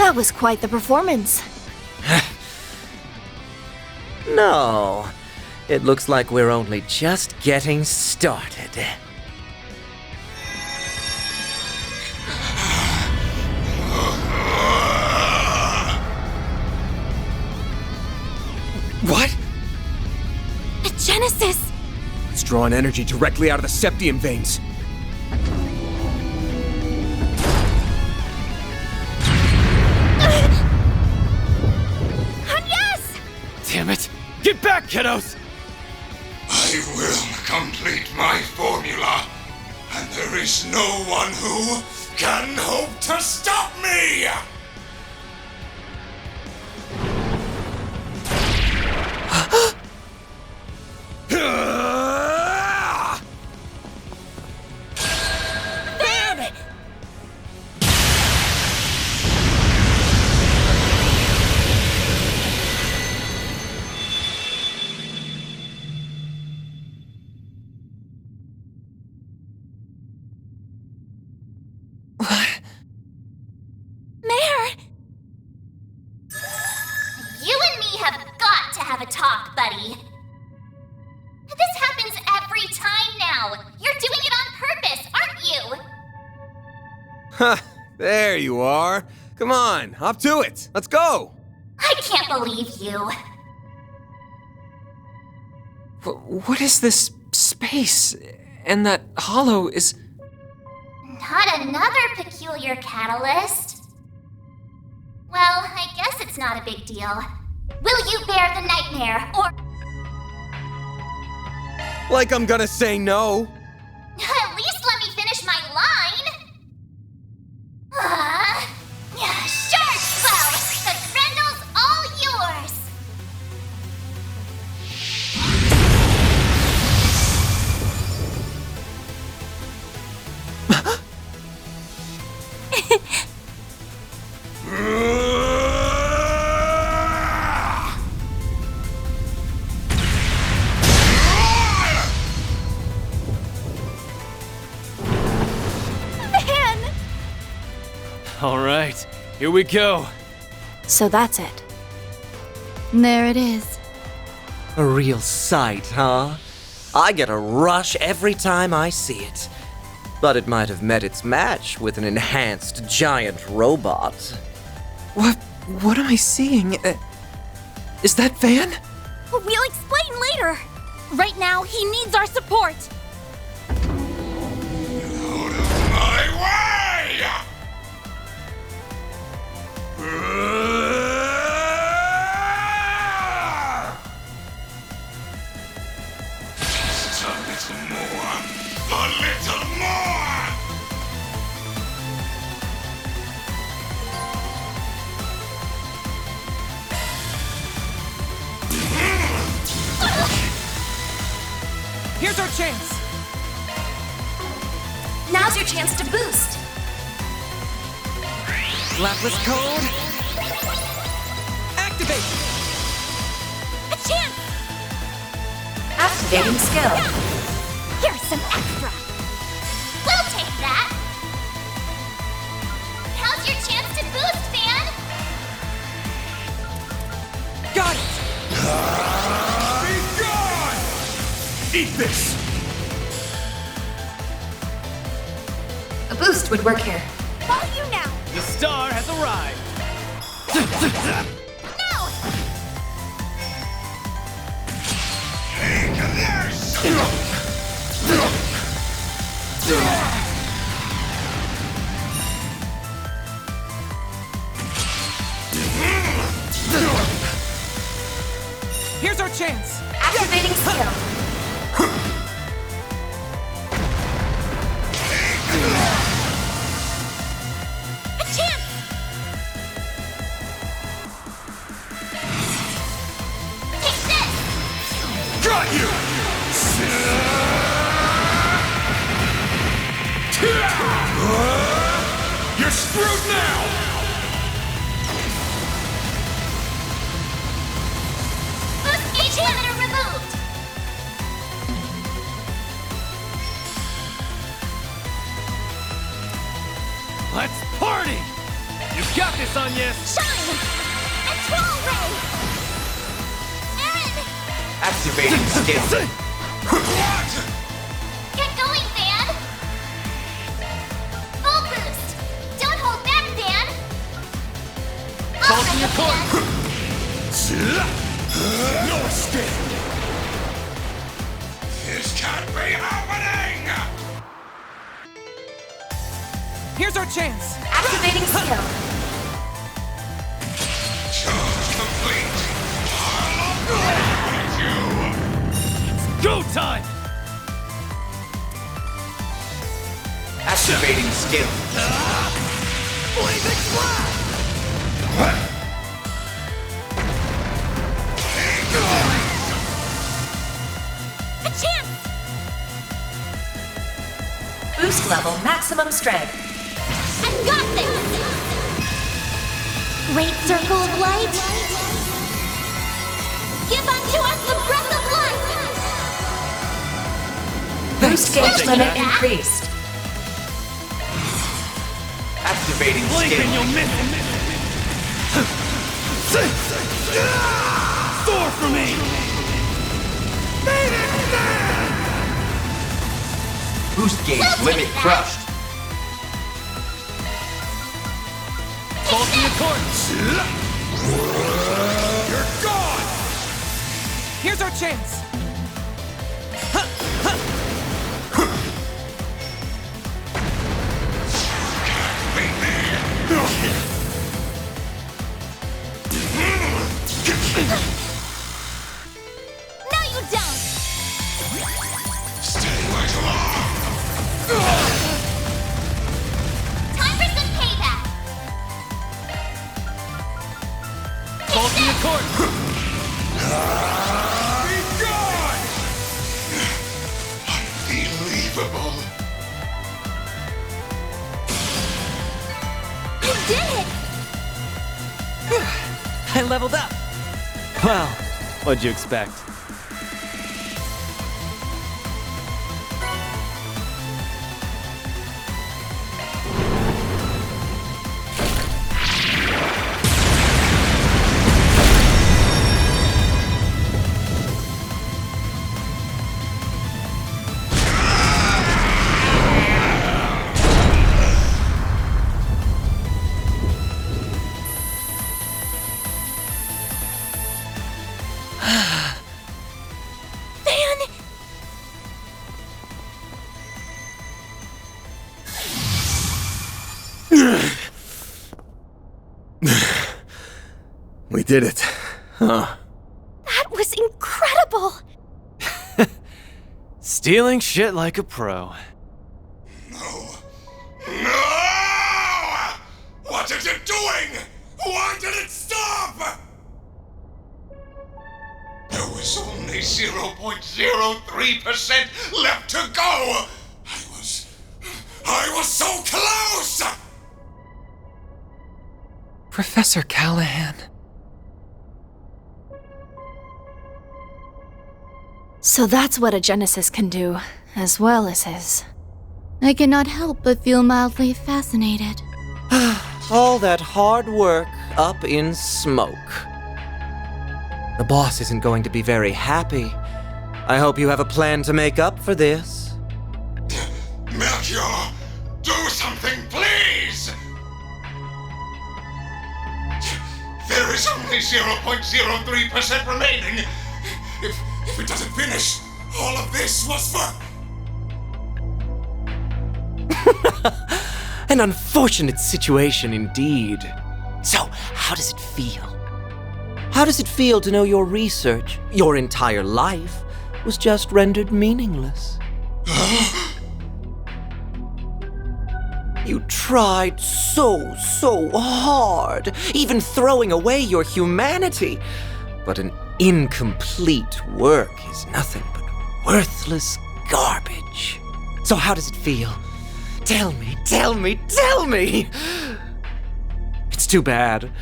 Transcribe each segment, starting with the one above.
That was quite the performance. No. It looks like we're only just getting started. What? A Genesis! It's drawing energy directly out of the septium veins. Yes! Damn it! Get back, kiddos! I will complete my formula, and there is no one who can hope to stop me! You and me have got to have a talk, buddy. This happens every time now. You're doing it on purpose, aren't you? Huh, there you are. Come on, up to it. Let's go. I can't believe you. What is this space? And that hollow is... Not another peculiar catalyst. Well, I guess it's not a big deal. Will you bear the nightmare, or... Like I'm gonna say no. At least let me finish my line! Sure, Spell! The Grendel's all yours! All right, here we go. So that's it. There it is. A real sight, huh? I get a rush every time I see it. But it might have met its match with an enhanced giant robot. What am I seeing? Is that Van? We'll explain later. Right now, he needs our support. Out of my way! Just a little more. A little more! Here's our chance. Now's your chance to boost. Lapis code. Activate. A chance! Activating skill. Here's some extra. We'll take that! How's your chance to boost, Van? Got it. Be gone! Eat this! A boost would work here. Follow you now. The star has arrived. No! Take this! Here's our chance. Activating skill. A chance! Take this! Got you! You're screwed now! Boost gauge limiter removed! Let's party. You got this, Anya! Shine! Control ray! Aaron! Activating skill. What? Get going, Dan! Full boost! Don't hold back, Dan! Call All from your right, core. Dan. No escape! This can't be happening! Here's our chance. Activating skill. Charge complete! I'll obliterate you! Go time! Activating skill. Blazing flash! A chance! Boost level maximum strength. I've got this! Great circle of light! Give unto us the breath of life! Boost gauge limit increased. Activating Blink and skill. you'll miss it! Soar for me! Boost gauge limit crushed. Call from your core. You're gone! Here's our chance. Beat me! No, you don't! Stay right along! Time for some payback! Call from your core. Be gone! Unbelievable! You did it! I leveled up. Well, what'd you expect? Van! We did it. Huh. That was incredible! Stealing shit like a pro. No! No! What are you doing? Why did it stop? There was only 0.03% left to go! I was so close! Professor Callahan. So that's what a Genesis can do, as well as his. I cannot help but feel mildly fascinated. All that hard work up in smoke. The boss isn't going to be very happy. I hope you have a plan to make up for this. Melchior, do something, please! There is only 0.03% remaining. If it doesn't finish, all of this was for... An unfortunate situation indeed. So, how does it feel? How does it feel to know your research, your entire life, was just rendered meaningless? You tried so hard, even throwing away your humanity. But an incomplete work is nothing but worthless garbage. So how does it feel? Tell me. It's too bad.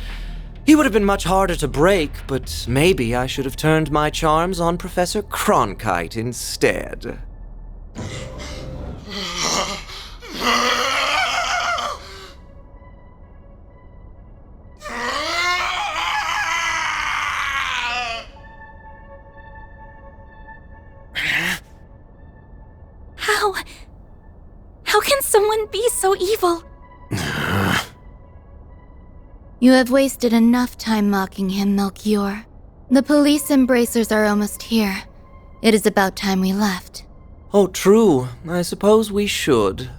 He would have been much harder to break, but maybe I should have turned my charms on Professor Cronkite instead. No. How can someone be so evil? You have wasted enough time mocking him, Melchior. The police embracers are almost here. It is about time we left. Oh, true. I suppose we should.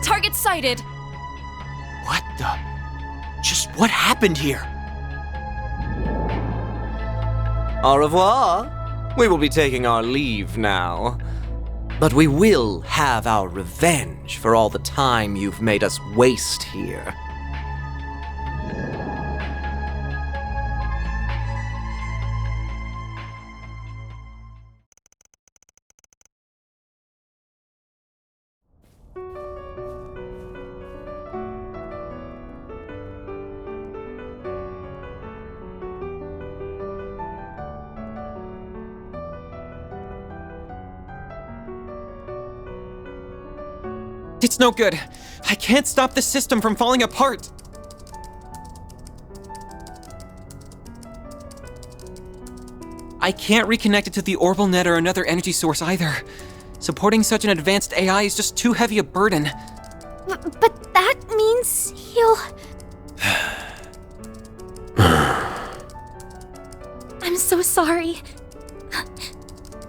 Target sighted. What the? Just what happened here? Au revoir. We will be taking our leave now. But we will have our revenge for all the time you've made us waste here. It's no good. I can't stop the system from falling apart. I can't reconnect it to the orbital net or another energy source either. Supporting such an advanced AI is just too heavy a burden. But that means he'll... I'm so sorry.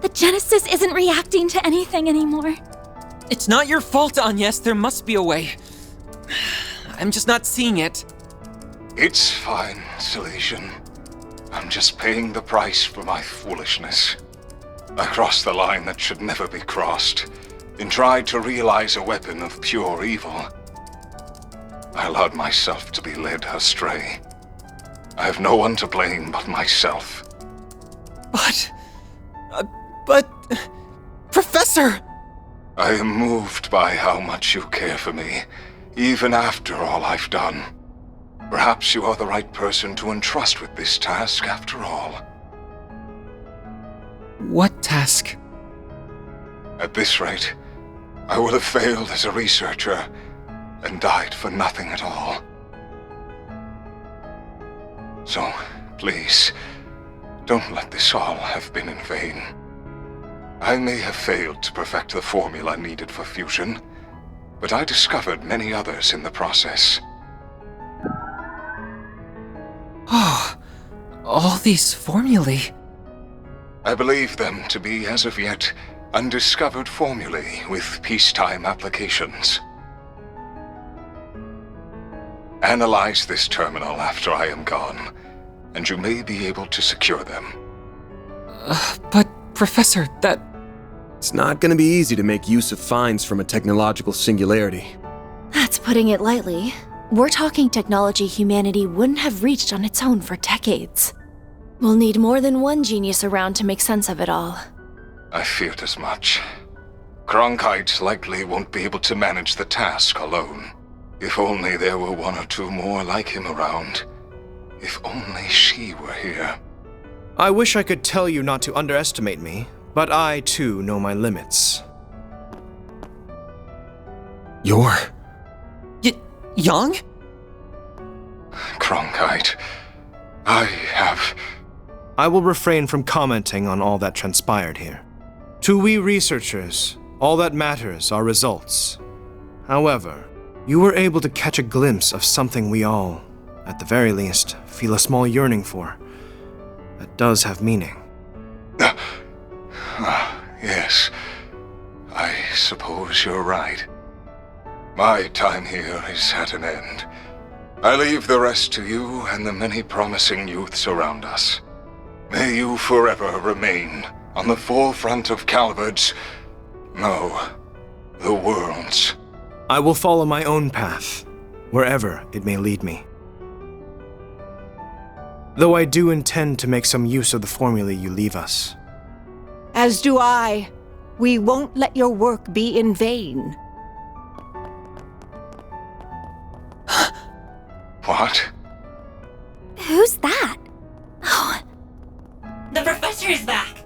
The Genesis isn't reacting to anything anymore. It's not your fault, Agnes. There must be a way. I'm just not seeing it. It's fine, Silesian. I'm just paying the price for my foolishness. I crossed the line that should never be crossed, and tried to realize a weapon of pure evil. I allowed myself to be led astray. I have no one to blame but myself. But... Professor! I am moved by how much you care for me, even after all I've done. Perhaps you are the right person to entrust with this task after all. What task? At this rate, I will have failed as a researcher and died for nothing at all. So, please, don't let this all have been in vain. I may have failed to perfect the formula needed for fusion, but I discovered many others in the process. Oh, all these formulae. I believe them to be, as of yet, undiscovered formulae with peacetime applications. Analyze this terminal after I am gone, and you may be able to secure them. But, Professor, that... It's not gonna be easy to make use of finds from a technological singularity. That's putting it lightly. We're talking technology humanity wouldn't have reached on its own for decades. We'll need more than one genius around to make sense of it all. I feared as much. Cronkite likely won't be able to manage the task alone. If only there were one or two more like him around. If only she were here. I wish I could tell you not to underestimate me, but I, too, know my limits. You're... Young? Cronkite, I will refrain from commenting on all that transpired here. To we researchers, all that matters are results. However, you were able to catch a glimpse of something we all, at the very least, feel a small yearning for. That does have meaning. Yes, I suppose you're right. My time here is at an end. I leave the rest to you and the many promising youths around us. May you forever remain on the forefront of Calvard's... no, the world's. I will follow my own path, wherever it may lead me. Though I do intend to make some use of the formulae you leave us. As do I. We won't let your work be in vain. What? Who's that? Oh. The professor is back!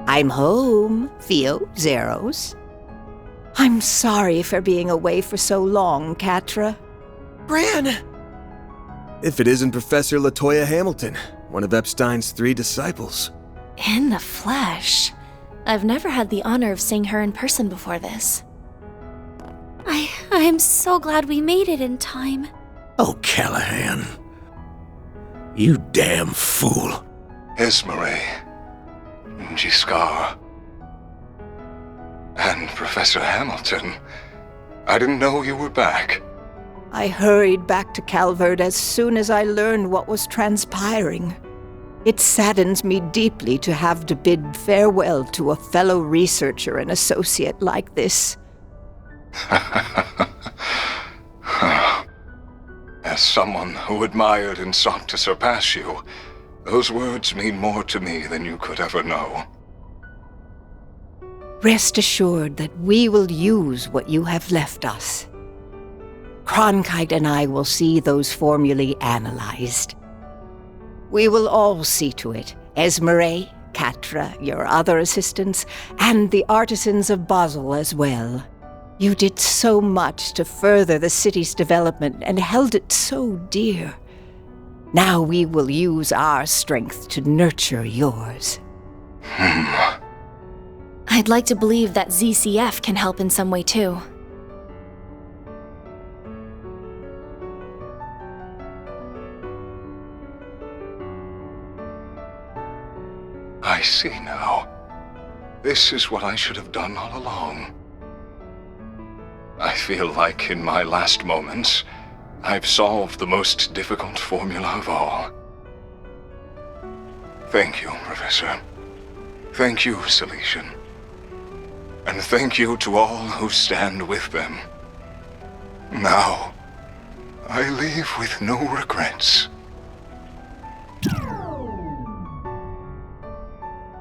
I'm home, Theo, Zeros. I'm I'm sorry for being away for so long, Catra. Bran! If it isn't Professor LaToya Hamilton, one of Epstein's 3 disciples. In the flesh. I've never had the honor of seeing her in person before this. I'm so glad we made it in time. Oh, Callahan. You damn fool. Esmeralda, Giscard, and Professor Hamilton. I didn't know you were back. I hurried back to Calvert as soon as I learned what was transpiring. It saddens me deeply to have to bid farewell to a fellow researcher and associate like this. As someone who admired and sought to surpass you, those words mean more to me than you could ever know. Rest assured that we will use what you have left us. Cronkite and I will see those formulae analyzed. We will all see to it, Esmeralda, Catra, your other assistants, and the artisans of Basel as well. You did so much to further the city's development and held it so dear. Now we will use our strength to nurture yours. I'd like to believe that ZCF can help in some way too. I see now. This is what I should have done all along. I feel like in my last moments, I've solved the most difficult formula of all. Thank you, Professor. Thank you, Silesian. And thank you to all who stand with them. Now, I leave with no regrets.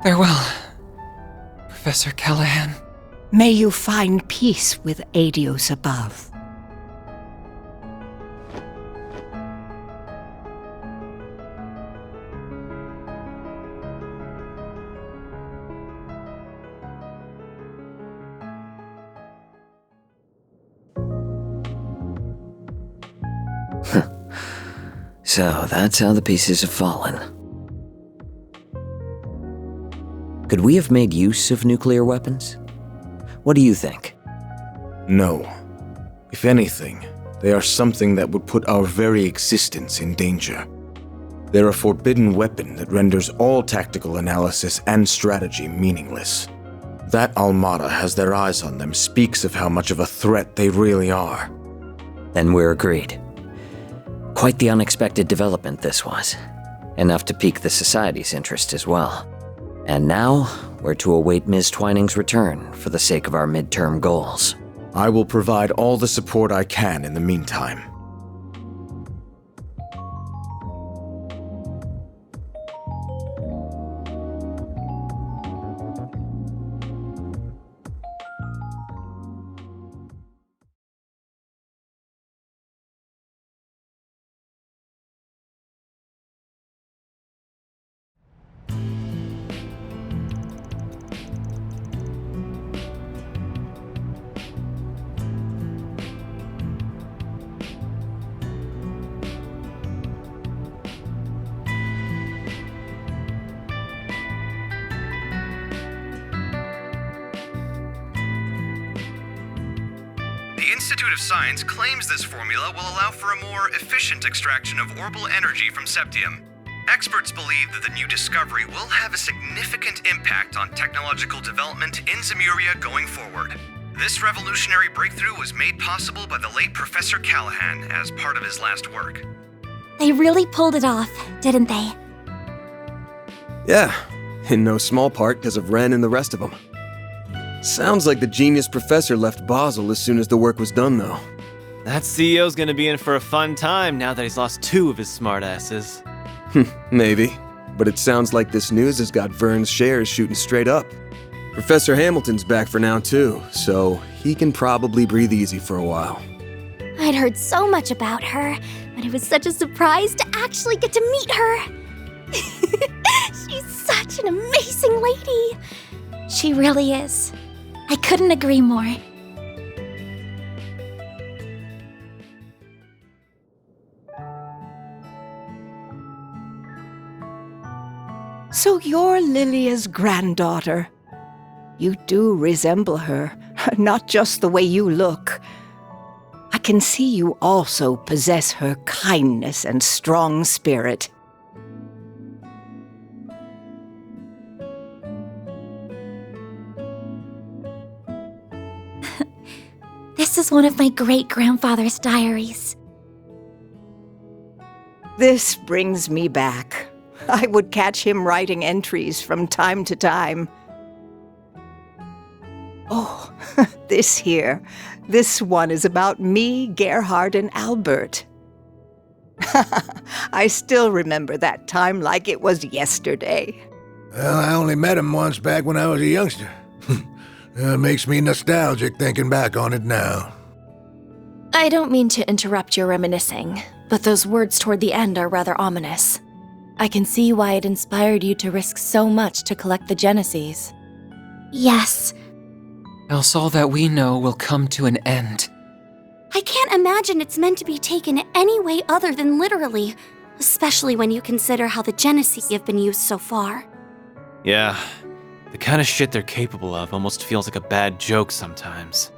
Farewell, Professor Callahan. May you find peace with Adios above. So that's how the pieces have fallen. Could we have made use of nuclear weapons? What do you think? No. If anything, they are something that would put our very existence in danger. They're a forbidden weapon that renders all tactical analysis and strategy meaningless. That Almada has their eyes on them speaks of how much of a threat they really are. Then we're agreed. Quite the unexpected development this was. Enough to pique the Society's interest as well. And now, we're to await Ms. Twining's return for the sake of our midterm goals. I will provide all the support I can in the meantime. The Institute of Science claims this formula will allow for a more efficient extraction of orbital energy from Septium. Experts believe that the new discovery will have a significant impact on technological development in Zemuria going forward. This revolutionary breakthrough was made possible by the late Professor Callahan as part of his last work. They really pulled it off, didn't they? Yeah, in no small part because of Ren and the rest of them. Sounds like the genius professor left Basel as soon as the work was done, though. That CEO's gonna be in for a fun time now that he's lost 2 of his smartasses. Maybe, but it sounds like this news has got Vern's shares shooting straight up. Professor Hamilton's back for now, too, so he can probably breathe easy for a while. I'd heard so much about her, but it was such a surprise to actually get to meet her. She's such an amazing lady. She really is. I couldn't agree more. So you're Lilia's granddaughter. You do resemble her, not just the way you look. I can see you also possess her kindness and strong spirit. This is one of my great-grandfather's diaries. This brings me back. I would catch him writing entries from time to time. Oh, this here. This one is about me, Gerhard, and Albert. I still remember that time like it was yesterday. Well, I only met him once back when I was a youngster. It makes me nostalgic thinking back on it now. I don't mean to interrupt your reminiscing, but those words toward the end are rather ominous. I can see why it inspired you to risk so much to collect the Genesees. Yes. Else all that we know will come to an end. I can't imagine it's meant to be taken any way other than literally, especially when you consider how the Genesee have been used so far. Yeah, the kind of shit they're capable of almost feels like a bad joke sometimes.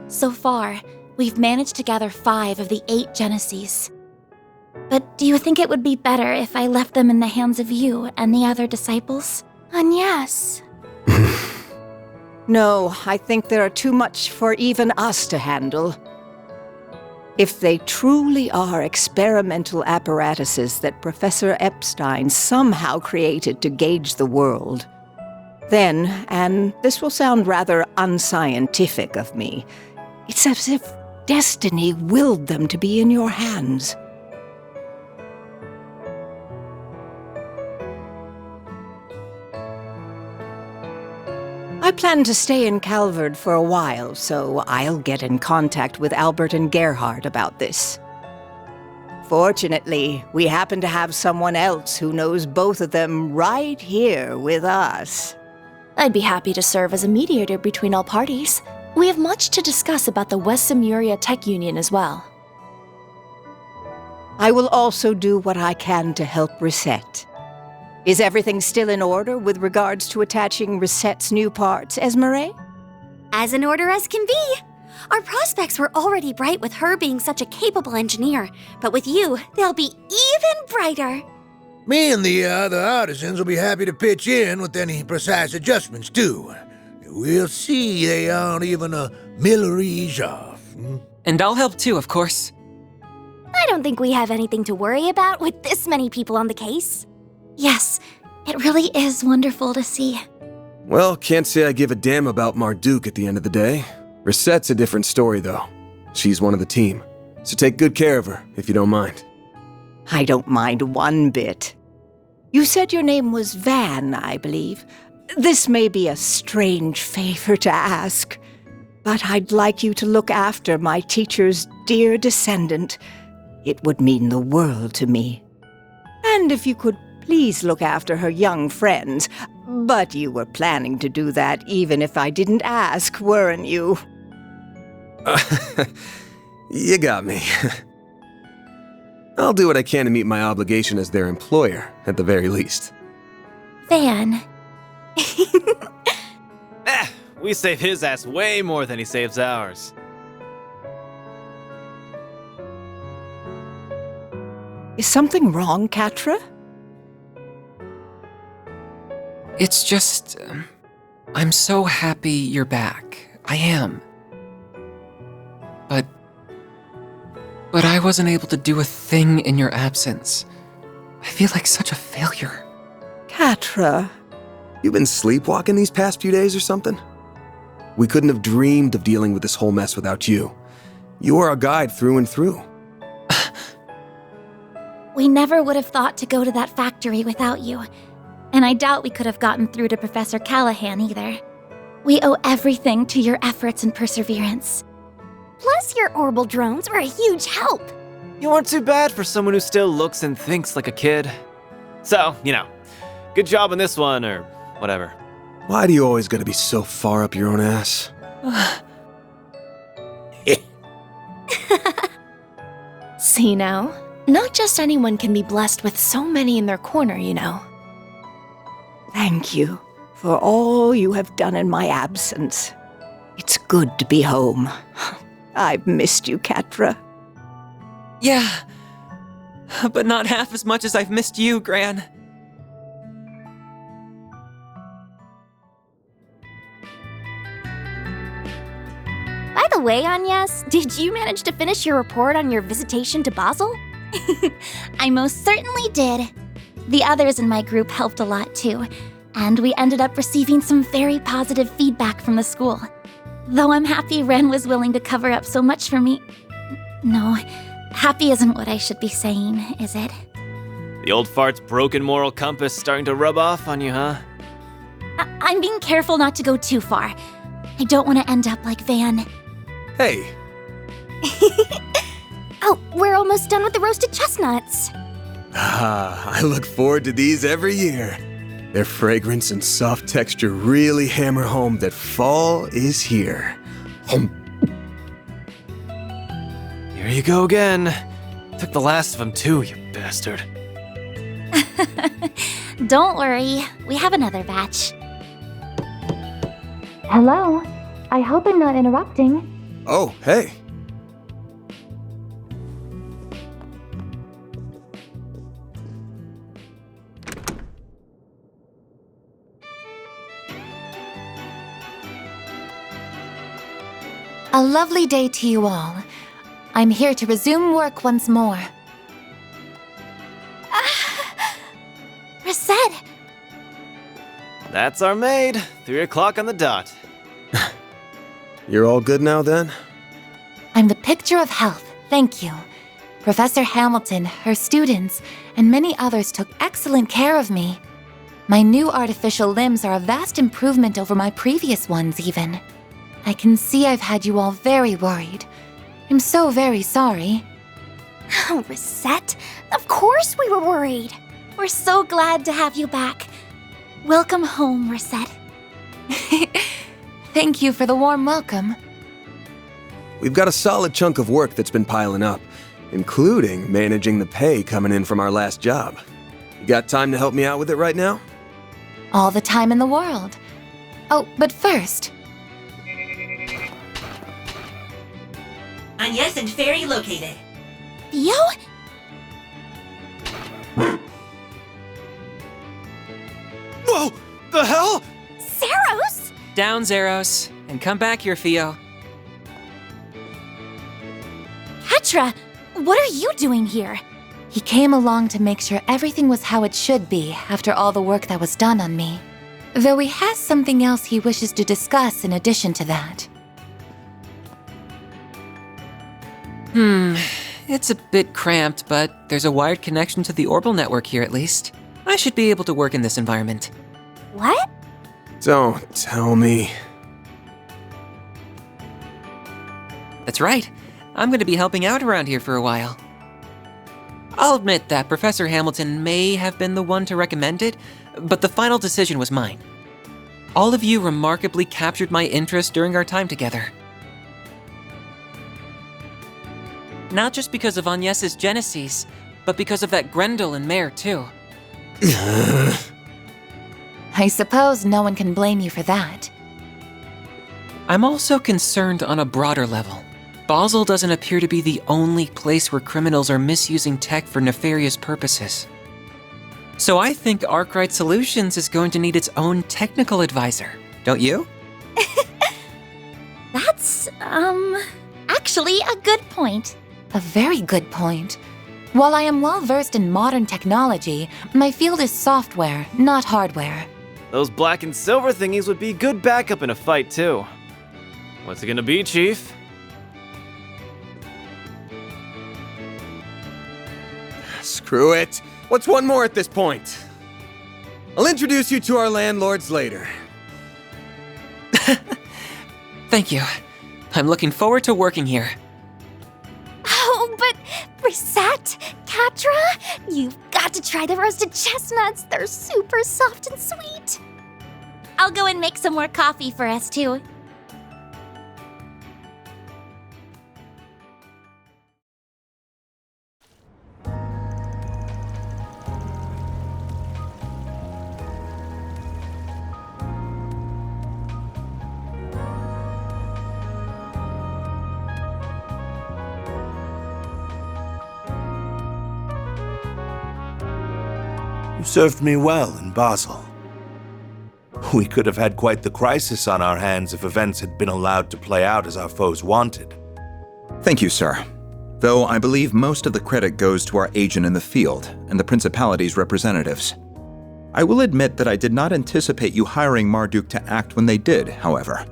So far, we've managed to gather 5 of the 8 Genesees. But do you think it would be better if I left them in the hands of you and the other disciples? And yes. No, I think there are too much for even us to handle. If they truly are experimental apparatuses that Professor Epstein somehow created to gauge the world, then, and this will sound rather unscientific of me, it's as if destiny willed them to be in your hands. I plan to stay in Calvard for a while, so I'll get in contact with Albert and Gerhard about this. Fortunately, we happen to have someone else who knows both of them right here with us. I'd be happy to serve as a mediator between all parties. We have much to discuss about the West Simuria Tech Union as well. I will also do what I can to help Reset. Is everything still in order with regards to attaching Reset's new parts, Esmeralda? As in order as can be. Our prospects were already bright with her being such a capable engineer, but with you, they'll be even brighter. Me and the other artisans will be happy to pitch in with any precise adjustments, too. We'll see they aren't even a millerage off. And I'll help too, of course. I don't think we have anything to worry about with this many people on the case. Yes, it really is wonderful to see. Well, can't say I give a damn about Marduk at the end of the day. Reset's a different story, though. She's one of the team. So take good care of her, if you don't mind. I don't mind one bit. You said your name was Van, I believe. This may be a strange favor to ask, but I'd like you to look after my teacher's dear descendant. It would mean the world to me. And if you could please look after her young friends. But you were planning to do that even if I didn't ask, weren't you? You got me. I'll do what I can to meet my obligation as their employer, at the very least. Van. We save his ass way more than he saves ours. Is something wrong, Katra? It's just... I'm so happy you're back. I am. But I wasn't able to do a thing in your absence. I feel like such a failure. Katra. You've been sleepwalking these past few days or something? We couldn't have dreamed of dealing with this whole mess without you. You are our guide through and through. We never would have thought to go to that factory without you. And I doubt we could have gotten through to Professor Callahan either. We owe everything to your efforts and perseverance. Plus, your orbital drones were a huge help. You weren't too bad for someone who still looks and thinks like a kid. So, good job on this one, or whatever. Why do you always gotta be so far up your own ass? See now? Not just anyone can be blessed with so many in their corner, you know. Thank you for all you have done in my absence. It's good to be home. I've missed you, Catra. Yeah, but not half as much as I've missed you, Gran. By the way, Agnes, did you manage to finish your report on your visitation to Basel? I most certainly did. The others in my group helped a lot too, and we ended up receiving some very positive feedback from the school. Though I'm happy Ren was willing to cover up so much for me. No, happy isn't what I should be saying, is it? The old fart's broken moral compass starting to rub off on you, huh? I'm being careful not to go too far. I don't want to end up like Van. Hey. Oh, we're almost done with the roasted chestnuts. I look forward to these every year. Their fragrance and soft texture really hammer home that fall is here. Here you go again. Took the last of them too, you bastard. Don't worry, we have another batch. Hello, I hope I'm not interrupting. Oh, hey. A lovely day to you all. I'm here to resume work once more. Reset! That's our maid. 3 o'clock on the dot. You're all good now then? I'm the picture of health, thank you. Professor Hamilton, her students, and many others took excellent care of me. My new artificial limbs are a vast improvement over my previous ones, even. I can see I've had you all very worried. I'm so very sorry. Oh, Reset, of course we were worried. We're so glad to have you back. Welcome home, Reset. Thank you for the warm welcome. We've got a solid chunk of work that's been piling up, including managing the pay coming in from our last job. You got time to help me out with it right now? All the time in the world. Oh, but first... Agnes and Fairy located. Theo? Whoa! The hell? Zeros? Down, Zeros, and come back here, Theo. Petra, what are you doing here? He came along to make sure everything was how it should be after all the work that was done on me. Though he has something else he wishes to discuss in addition to that. It's a bit cramped, but there's a wired connection to the orbital network here at least. I should be able to work in this environment. What? Don't tell me. That's right. I'm going to be helping out around here for a while. I'll admit that Professor Hamilton may have been the one to recommend it, but the final decision was mine. All of you remarkably captured my interest during our time together. Not just because of Agnes's genesis, but because of that Grendel and Mare, too. I suppose no one can blame you for that. I'm also concerned on a broader level. Basel doesn't appear to be the only place where criminals are misusing tech for nefarious purposes. So I think Arkwright Solutions is going to need its own technical advisor, don't you? That's, actually a good point. A very good point. While I am well versed in modern technology, my field is software, not hardware. Those black and silver thingies would be good backup in a fight, too. What's it gonna be, Chief? Screw it. What's one more at this point? I'll introduce you to our landlords later. Thank you. I'm looking forward to working here. Oh, but Reset, Catra, you've got to try the roasted chestnuts. They're super soft and sweet. I'll go and make some more coffee for us, too. You served me well in Basel. We could have had quite the crisis on our hands if events had been allowed to play out as our foes wanted. Thank you, sir. Though I believe most of the credit goes to our agent in the field and the Principality's representatives. I will admit that I did not anticipate you hiring Marduk to act when they did, however.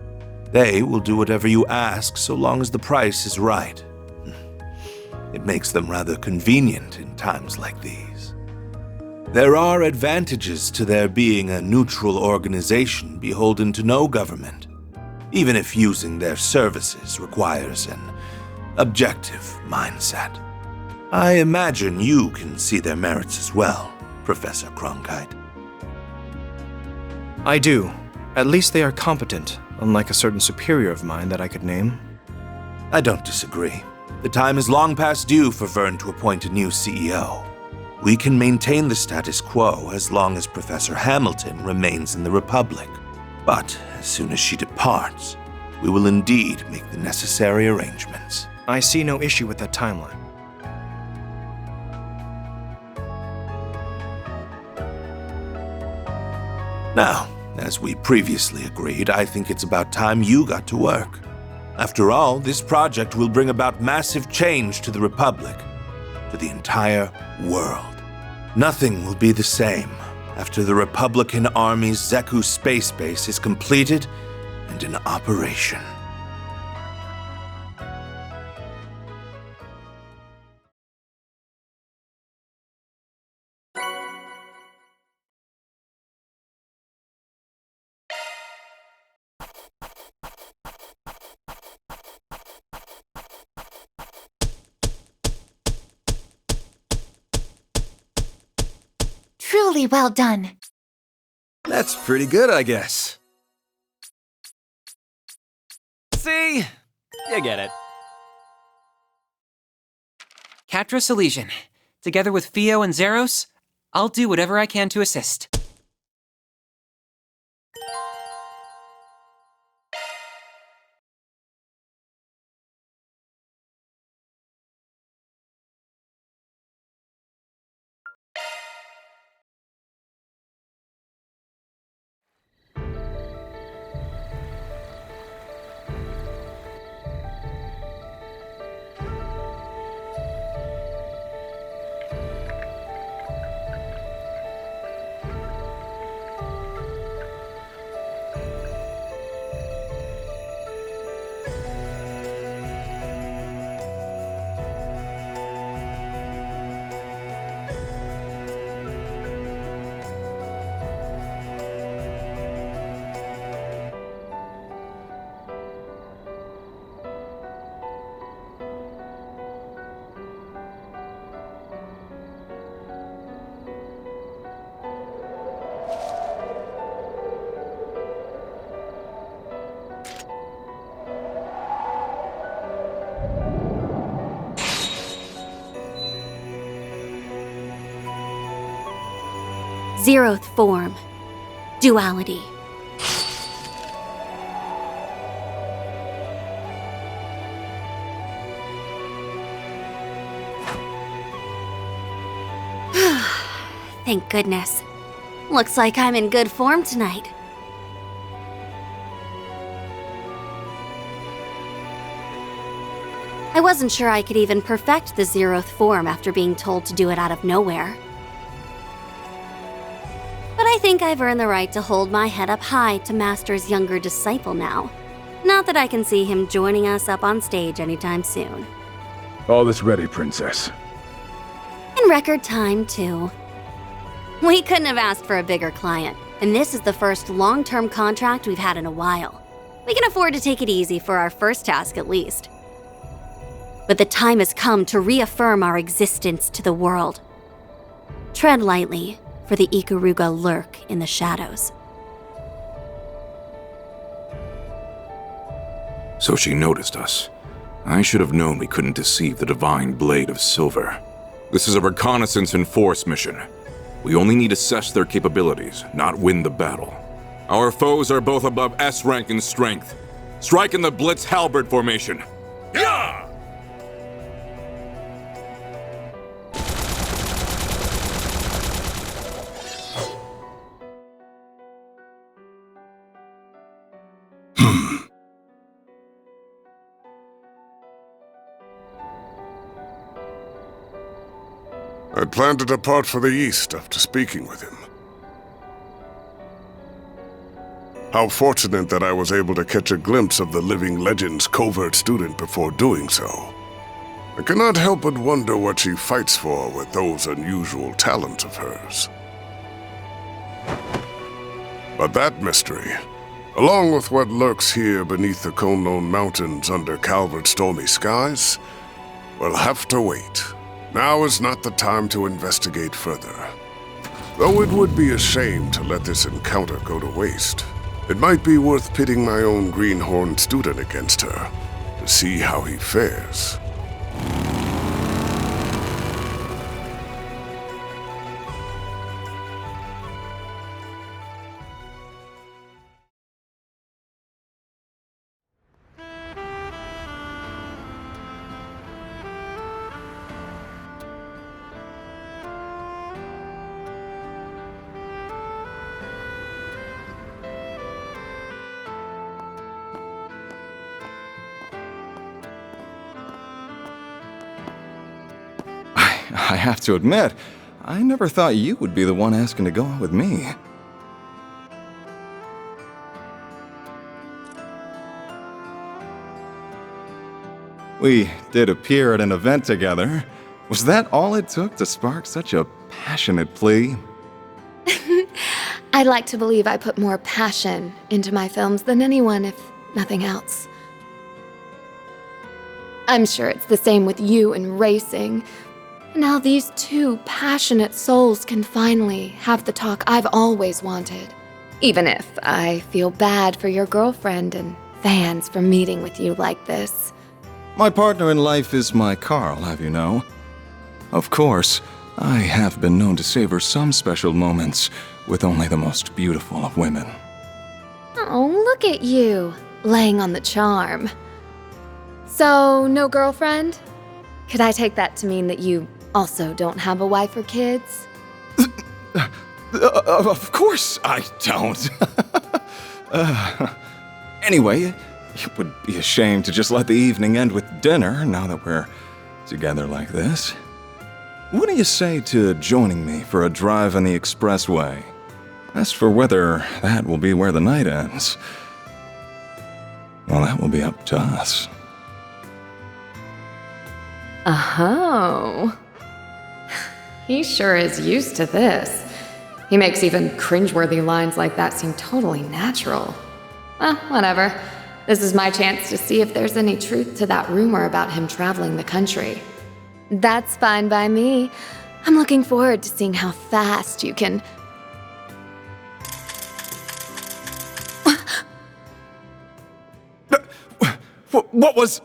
They will do whatever you ask so long as the price is right. It makes them rather convenient in times like these. There are advantages to their being a neutral organization beholden to no government, even if using their services requires an objective mindset. I imagine you can see their merits as well, Professor Cronkite. I do. At least they are competent, unlike a certain superior of mine that I could name. I don't disagree. The time is long past due for Vern to appoint a new CEO. We can maintain the status quo as long as Professor Hamilton remains in the Republic. But as soon as she departs, we will indeed make the necessary arrangements. I see no issue with that timeline. Now, as we previously agreed, I think it's about time you got to work. After all, this project will bring about massive change to the Republic, to the entire world. Nothing will be the same after the Republican Army's Zeku space base is completed and in operation. Truly well done. That's pretty good, I guess. See? You get it. Captress Elysian. Together with Fio and Zeros, I'll do whatever I can to assist. Zeroth form. Duality. Thank goodness. Looks like I'm in good form tonight. I wasn't sure I could even perfect the Zeroth form after being told to do it out of nowhere. But I think I've earned the right to hold my head up high to Master's younger disciple now. Not that I can see him joining us up on stage anytime soon. All is ready, Princess. In record time, too. We couldn't have asked for a bigger client, and this is the first long-term contract we've had in a while. We can afford to take it easy for our first task at least. But the time has come to reaffirm our existence to the world. Tread lightly, for the Ikaruga lurk in the shadows. So she noticed us. I should have known we couldn't deceive the Divine Blade of Silver. This is a reconnaissance and force mission. We only need to assess their capabilities, not win the battle. Our foes are both above S rank in strength. Strike in the Blitz Halberd formation. Yeah! I'd planned to depart for the east after speaking with him. How fortunate that I was able to catch a glimpse of the living legend's covert student before doing so. I cannot help but wonder what she fights for with those unusual talents of hers. But that mystery, along with what lurks here beneath the Conlone Mountains under Calvert's stormy skies, will have to wait. Now is not the time to investigate further. Though it would be a shame to let this encounter go to waste, it might be worth pitting my own greenhorn student against her to see how he fares. I have to admit, I never thought you would be the one asking to go out with me. We did appear at an event together. Was that all it took to spark such a passionate plea? I'd like to believe I put more passion into my films than anyone, if nothing else. I'm sure it's the same with you and racing. Now these two passionate souls can finally have the talk I've always wanted. Even if I feel bad for your girlfriend and fans for meeting with you like this. My partner in life is my Carl, have you know? Of course, I have been known to savor some special moments with only the most beautiful of women. Oh, look at you, laying on the charm. So, no girlfriend? Could I take that to mean that you also don't have a wife or kids? Of course I don't. Anyway, it would be a shame to just let the evening end with dinner now that we're together like this. What do you say to joining me for a drive on the expressway? As for whether that will be where the night ends, well, that will be up to us. Oh. He sure is used to this. He makes even cringeworthy lines like that seem totally natural. Whatever. This is my chance to see if there's any truth to that rumor about him traveling the country. That's fine by me. I'm looking forward to seeing how fast you can... What was...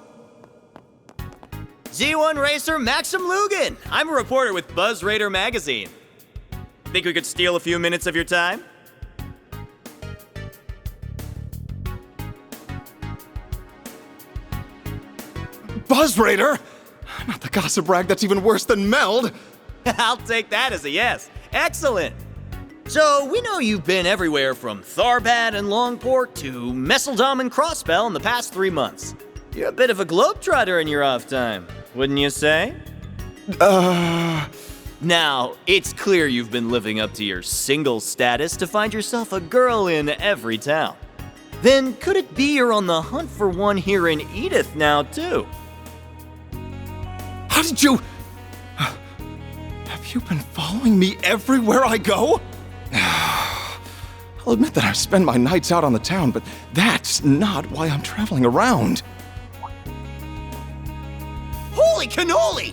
Z1 Racer Maxim Lugan! I'm a reporter with Buzz Raider magazine. Think we could steal a few minutes of your time? Buzz Raider? Not the gossip rag that's even worse than Meld. I'll take that as a yes. Excellent! So, we know you've been everywhere from Tharbad and Longport to Messeldom and Crossbell in the past 3 months. You're a bit of a globetrotter in your off time, wouldn't you say? Now, it's clear you've been living up to your single status to find yourself a girl in every town. Then could it be you're on the hunt for one here in Edith now, too? How did you... Have you been following me everywhere I go? I'll admit that I spend my nights out on the town, but that's not why I'm traveling around. Holy cannoli!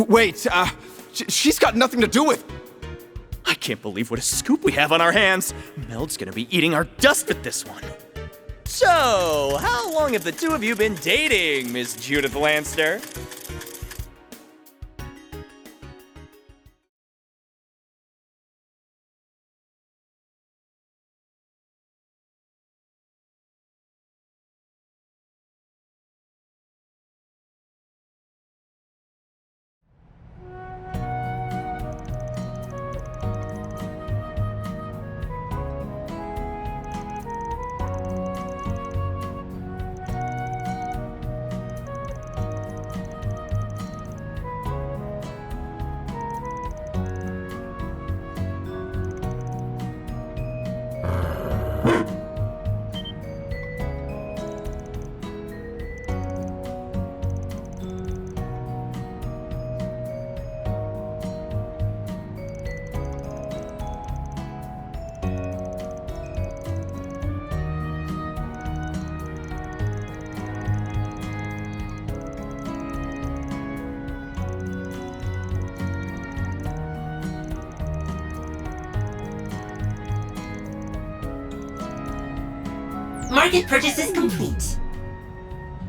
Wait, she's got nothing to do with... I can't believe what a scoop we have on our hands. Meld's gonna be eating our dust with this one. So, how long have the two of you been dating, Miss Judith Lanster? Market purchase is complete.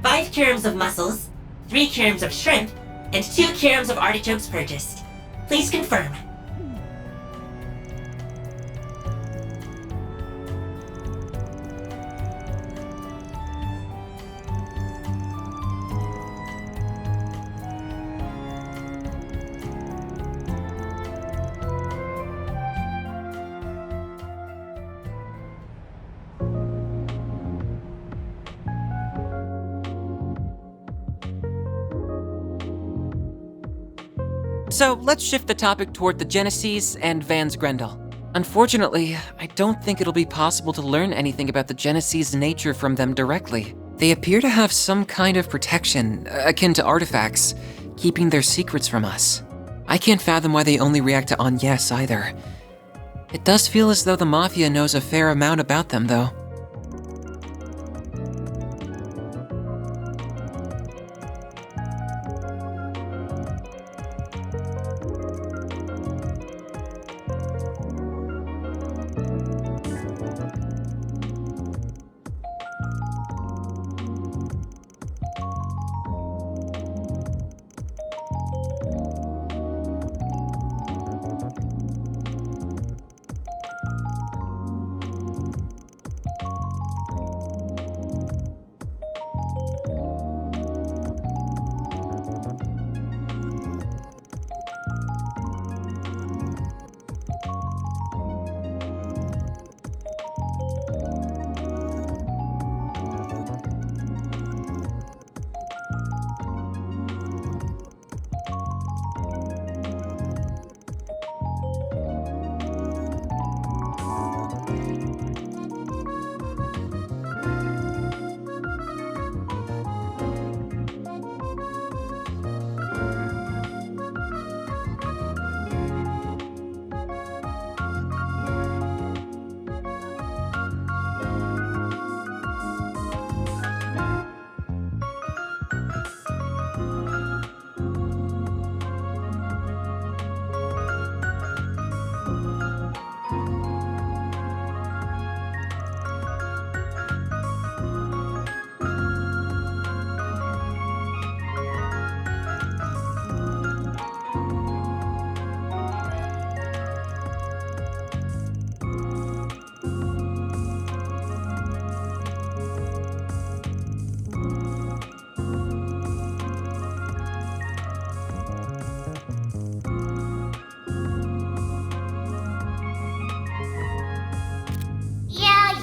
5 kilograms of mussels, 3 kilograms of shrimp, and 2 kilograms of artichokes purchased. Please confirm. So let's shift the topic toward the Genesees and Vans Grendel. Unfortunately, I don't think it'll be possible to learn anything about the Genesees' nature from them directly. They appear to have some kind of protection, akin to artifacts, keeping their secrets from us. I can't fathom why they only react to on yes either. It does feel as though the Mafia knows a fair amount about them, though.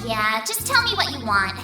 Yeah, just tell me what you want.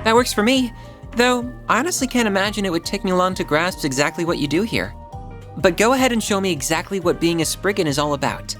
That works for me, though I honestly can't imagine it would take me long to grasp exactly what you do here. But go ahead and show me exactly what being a Spriggan is all about.